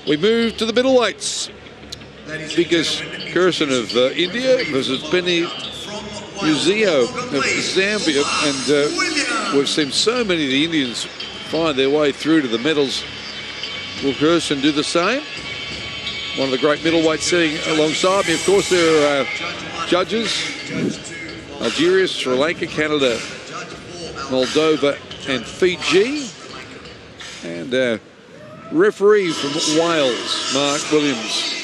We move to the middleweights. Vikas of India versus Muziyo of Zambia. And we've seen so many of the Indians find their way through to the medals. Will Krishan do the same? One of the great middleweights sitting alongside me. Of course, there are judges. Algeria, Sri Lanka, Canada, Moldova and Fiji. And referee from Wales, Mark Williams.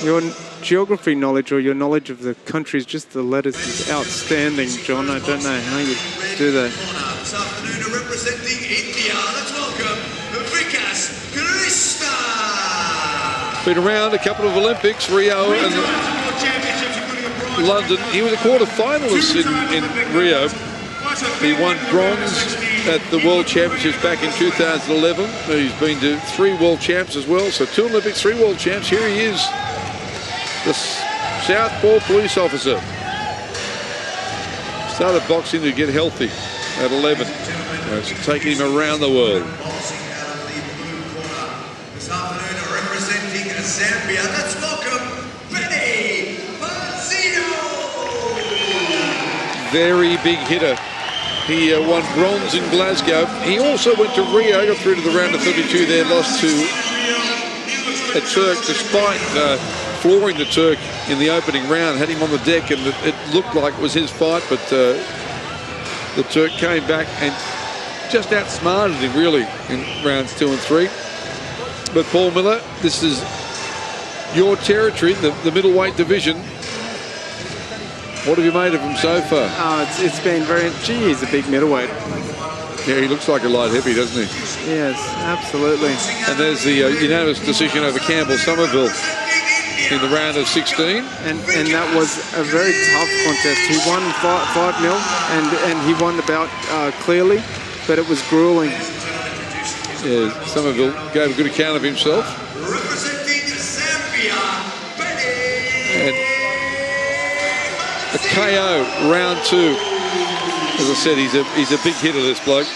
Your geography knowledge or your knowledge of the countries, just the letters, is outstanding, John. I don't know how you do that. This afternoon, representing India, let's welcome Vikas, Krishan. Been around a couple of Olympics, Rio and London. He was a quarter-finalist in Rio. He won bronze at the World Championships back in 2011. He's been to 3 World Champs as well. So 2 Olympics, 3 World Champs. Here he is, the Southpaw police officer. Started boxing to get healthy at 11. It's taking him around the world. This afternoon, representing Zambia, let's welcome Muziyo. Very big hitter. He won bronze in Glasgow. He also went to Rio, got through to the round of 32 there, lost to a Turk despite flooring the Turk in the opening round. Had him on the deck and it looked like it was his fight, but the Turk came back and just outsmarted him really in rounds 2 and 3. But Paul Miller, this is your territory, the middleweight division. What have you made of him so far? It's been very... Gee, he's a big middleweight. Yeah, he looks like a light heavy, doesn't he? Yes, absolutely. And there's the unanimous decision over Campbell Somerville in the round of 16. And that was a very tough contest. He won 5-0 and he won the bout clearly, but it was grueling. Yeah, Somerville gave a good account of himself. Representing Zambia, And a KO, round 2. As I said, he's a big hitter, this bloke.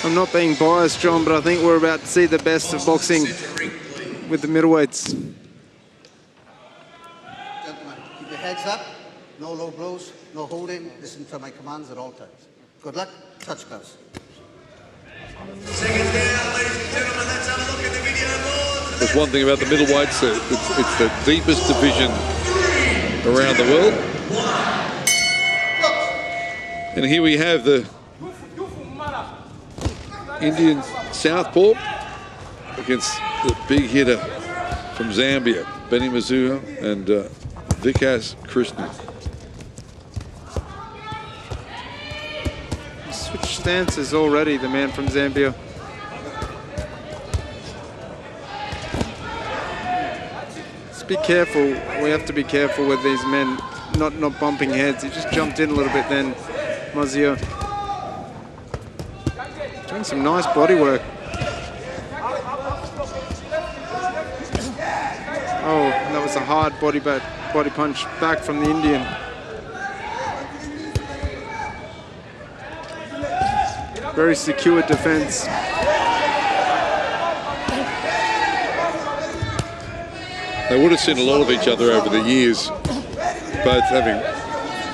I'm not being biased, John, but I think we're about to see the best of boxing with the middleweights. Gentlemen, keep your heads up. No low blows, no holding. Listen to my commands at all times. Good luck. Touch gloves. Seconds down, ladies and gentlemen. Let's have a look at the video board. There's one thing about the middleweights, it's the deepest division around the world. And here we have the Indian Southpaw against the big hitter from Zambia, Muziyo and Vikas Krishan. Switch stances already, the man from Zambia. Just be careful. We have to be careful with these men not bumping heads. He just jumped in a little bit then, Muziyo. Doing some nice body work. Oh, that was a hard body punch back from the Indian. Very secure defense. They would have seen a lot of each other over the years, both having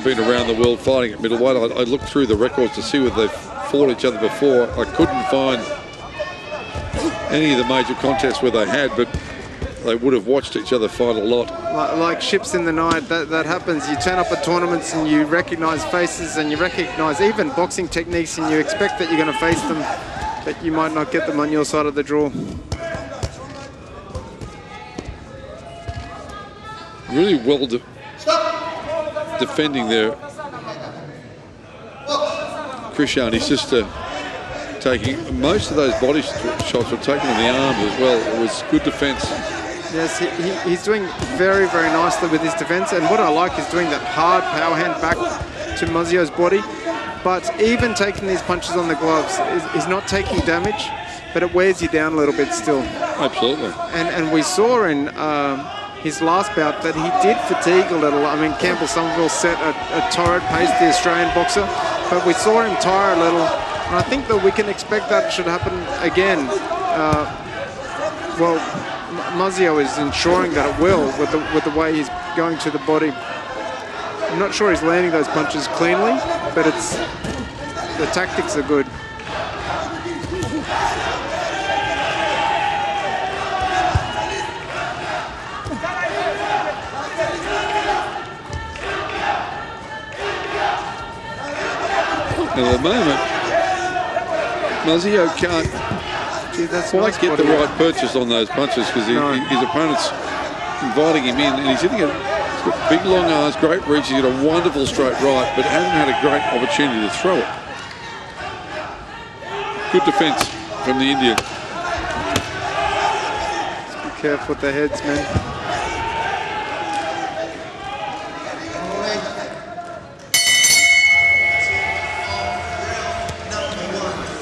been around the world fighting at middleweight. I looked through the records to see whether they've fought each other before. I couldn't find any of the major contests where they had, but they would have watched each other fight a lot. Like ships in the night, that happens. You turn up at tournaments and you recognize faces and you recognize even boxing techniques and you expect that you're going to face them, but you might not get them on your side of the draw. Really well defending there. Krishan, his sister, taking most of those body shots were taken in the arms as well. It was good defense. Yes, he's doing very, very nicely with his defense, and what I like is doing that hard power hand back to Muziyo's body, but even taking these punches on the gloves is not taking damage, but it wears you down a little bit still. Absolutely. And we saw in his last bout that he did fatigue a little. I mean, Campbell Somerville set a torrid pace, the Australian boxer, but we saw him tire a little, and I think that we can expect that should happen again. Well, Muziyo is ensuring that it will with the way he's going to the body. I'm not sure he's landing those punches cleanly, but the tactics are good. At the moment, Muziyo can't quite get the right purchase on those punches because his opponent's inviting him in, and he's hitting it. He's got big long arms, great reach. He's got a wonderful straight right, but hasn't had a great opportunity to throw it. Good defence from the Indian. Just be careful with the heads, man.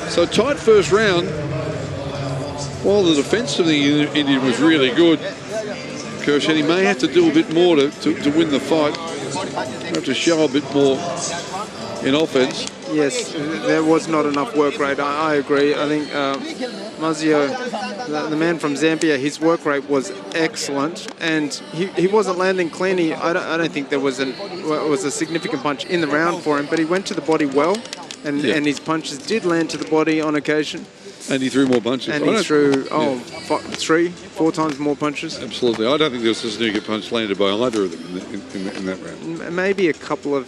So tight first round. While the defence of the Indian was really good, Krishan, he may have to do a bit more to win the fight. Have to show a bit more in offence. Yes, there was not enough work rate. I agree. I think Muziyo, the man from Zambia, his work rate was excellent, and he wasn't landing cleanly. I don't think there was a significant punch in the round for him, but he went to the body well, and his punches did land to the body on occasion. And he threw more punches. And he threw 3-4 times more punches. Absolutely. I don't think there was a significant punch landed by either of them in that round. Maybe a couple of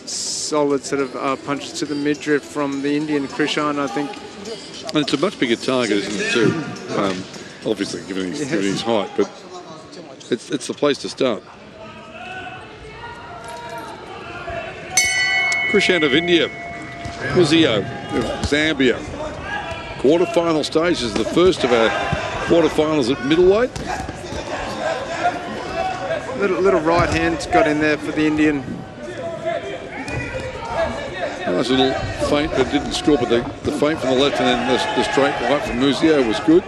solid sort of punches to the midriff from the Indian Krishan, I think. And it's a much bigger target, isn't it, too? Obviously, given his height. But it's the place to start. Krishan of India. Muziyo of Zambia. Quarterfinal stage is the first of our quarterfinals at middleweight. Little right hand got in there for the Indian. Nice little feint, but didn't score. But the feint from the left and then the straight right from Muziyo was good.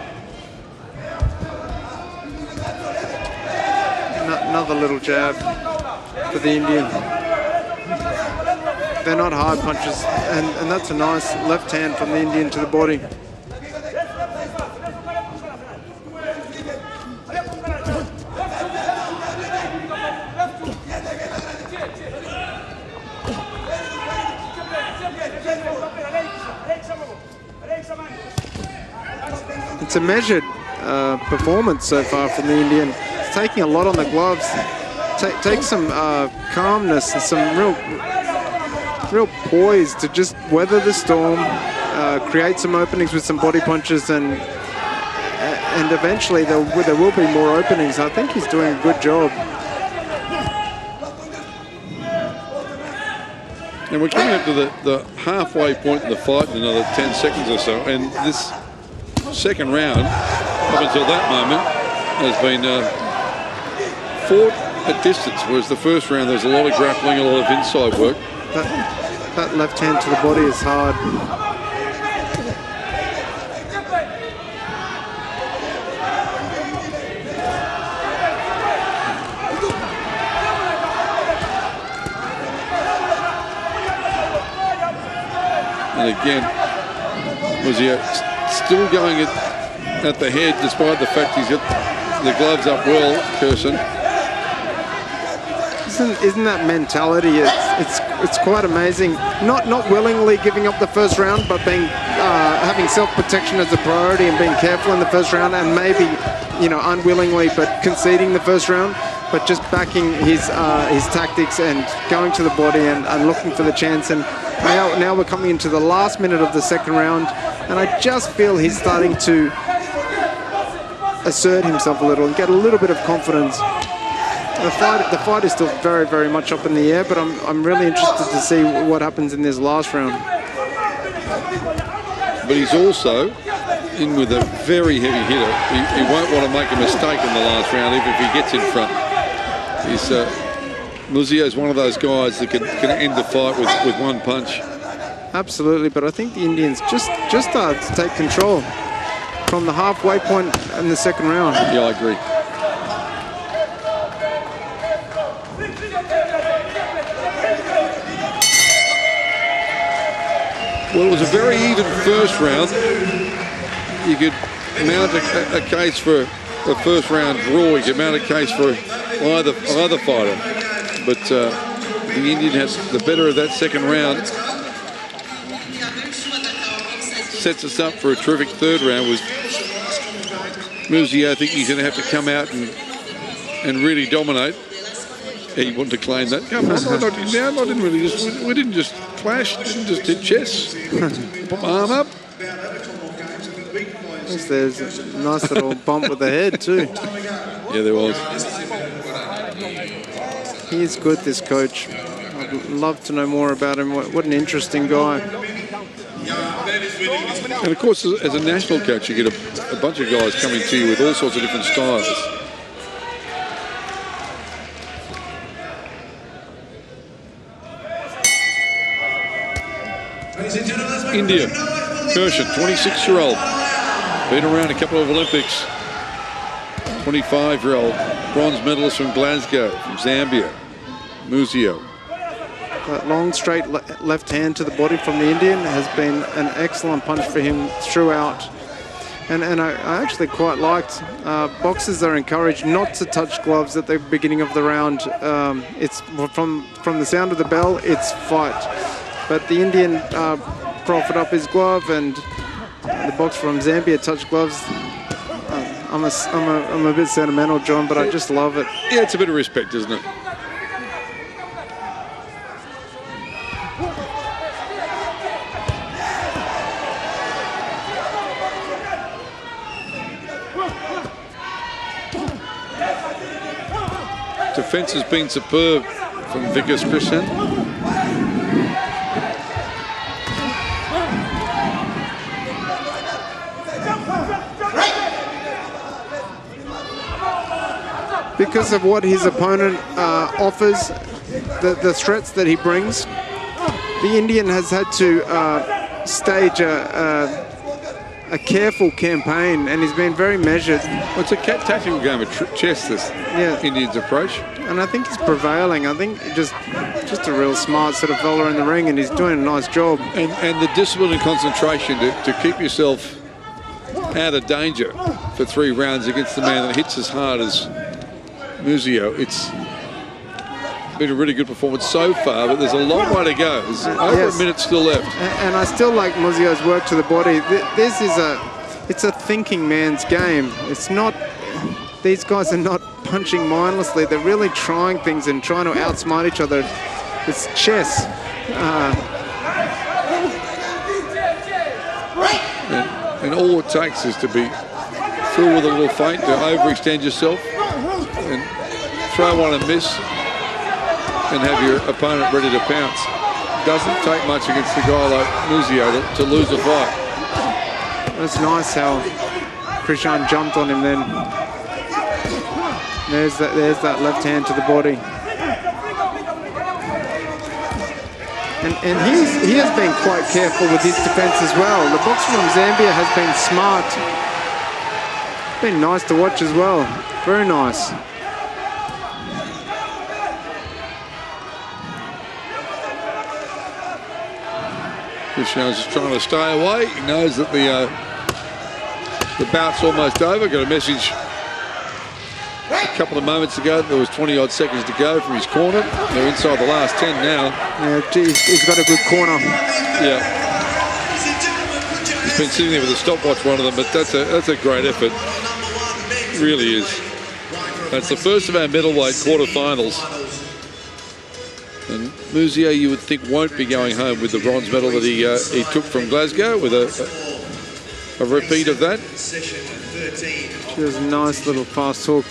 Another little jab for the Indian. They're not hard punches, and that's a nice left hand from the Indian to the body. It's a measured performance so far from the Indian. It's taking a lot on the gloves. Take some calmness and some real poise to just weather the storm, create some openings with some body punches, and eventually there will be more openings. I think he's doing a good job. And we're coming up to the halfway point in the fight in another 10 seconds or so, and this second round, up until that moment, has been fought at distance, whereas the first round there's a lot of grappling, a lot of inside work. That left hand to the body is hard. And again, Muziyo still going at the head, despite the fact he's got the gloves up well, Krishan. Isn't that mentality? It's quite amazing. Not willingly giving up the first round, but being having self-protection as a priority and being careful in the first round, and maybe unwillingly but conceding the first round, but just backing his tactics and going to the body and looking for the chance. And now we're coming into the last minute of the second round, and I just feel he's starting to assert himself a little and get a little bit of confidence. The fight is still very, very much up in the air, but I'm really interested to see what happens in this last round. But he's also in with a very heavy hitter. He won't want to make a mistake in the last round, even if he gets in front. Muziyo is one of those guys that can end the fight with one punch. Absolutely, but I think the Indians just started to take control from the halfway point in the second round. Yeah, I agree. Well, it was a very even first round. You could mount a case for a first round draw. You could mount a case for either fighter. But the Indian has the better of that second round. Sets us up for a terrific third round with Muziyo. I think he's going to have to come out and really dominate. He wanted to claim that. Come on, I didn't really just. We didn't just clash. Didn't just hit chest. Put my arm up. There's a nice little bump with the head too. Yeah, there was. He is good, this coach. I'd love to know more about him. What an interesting guy. And of course, as a national coach, you get a bunch of guys coming to you with all sorts of different styles. India, Krishan, 26-year-old, been around a couple of Olympics. 25-year-old bronze medalist from Glasgow, from Zambia, Muziyo. That long, straight left hand to the body from the Indian has been an excellent punch for him throughout. And I actually quite liked, boxers are encouraged not to touch gloves at the beginning of the round. It's from the sound of the bell, it's fight. But the Indian proffered up his glove, and the boxer from Zambia touched gloves. I'm a bit sentimental, John, but I just love it. Yeah, it's a bit of respect, isn't it? Defence has been superb from Vikas, Krishan. Because of what his opponent offers, the threats that he brings, the Indian has had to stage a careful campaign, and he's been very measured. Well, it's a tactical game of chess, this Indian's approach. And I think he's prevailing. I think just a real smart sort of fella in the ring, and he's doing a nice job. And the discipline and concentration to keep yourself out of danger for 3 rounds against the man that hits as hard as Muziyo. It's been a really good performance so far, but there's a long way to go. There's over a minute still left. And I still like Muziyo's work to the body. This is it's a thinking man's game. It's not, these guys are not punching mindlessly. They're really trying things and trying to outsmart each other. It's chess. And all it takes is to be through with a little feint, to overextend yourself and throw one and miss and have your opponent ready to pounce. Doesn't take much against a guy like Muziyo to lose a fight. That's nice how Krishan jumped on him then. There's that left hand to the body. And he has been quite careful with his defense as well. The boxer from Zambia has been smart. Been nice to watch as well. Very nice. Krishan's just trying to stay away. He knows that the bout's almost over. Got a message a couple of moments ago. There was 20-odd seconds to go from his corner. They're inside the last 10 now. Yeah, he's got a good corner. Yeah. He's been sitting there with a stopwatch, one of them, but that's a great effort. It really is. That's the first of our middleweight quarterfinals. And Muziyo, you would think, won't be going home with the bronze medal that he took from Glasgow, with a repeat of that. Just a nice little fast hook.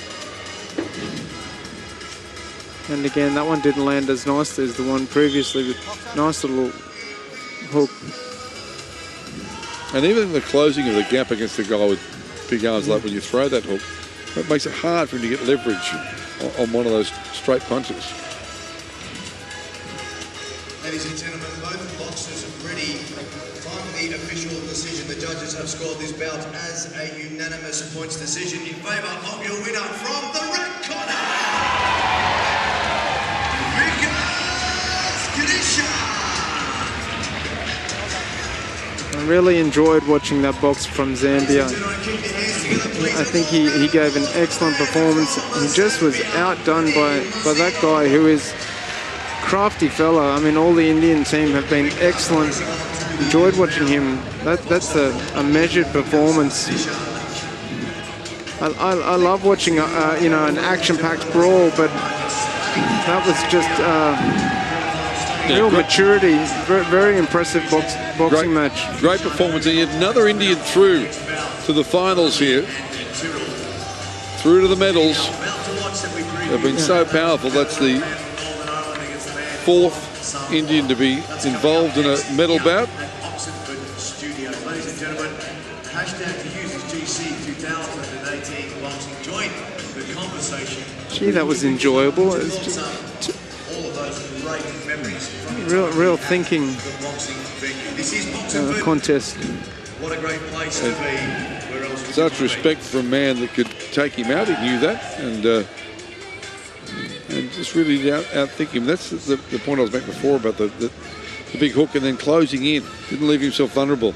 And again, that one didn't land as nicely as the one previously, with nice little hook. And even the closing of the gap against the guy with big arms, like when you throw that hook, it makes it hard for him to get leverage on one of those straight punches. Ladies and gentlemen, both boxers are ready. Time for the official decision. The judges have scored this bout as a unanimous points decision in favour of your winner from the red corner, Vikas. I really enjoyed watching that box from Zambia. I think he gave an excellent performance. He just was outdone by that guy who is crafty fella. I mean, all the Indian team have been excellent. Enjoyed watching him. That's a measured performance. I love watching you know, an action-packed brawl, but that was just real maturity. Very impressive boxing match. Great performance. And yet another Indian through to the finals here. Through to the medals. They've been so powerful. That's the fourth Indian to be involved in a medal bout. Ladies and gentlemen, hashtag to use is GC 2018 boxing. Join the conversation. Gee, that was enjoyable. It was just all of those great memories from real thinking the boxing venue. This is boxing contest. What a great place to be. Where else would Such you respect for a man that could take him out. He knew that, and just really outthink him. That's the point I was making before about the big hook and then closing in. Didn't leave himself vulnerable.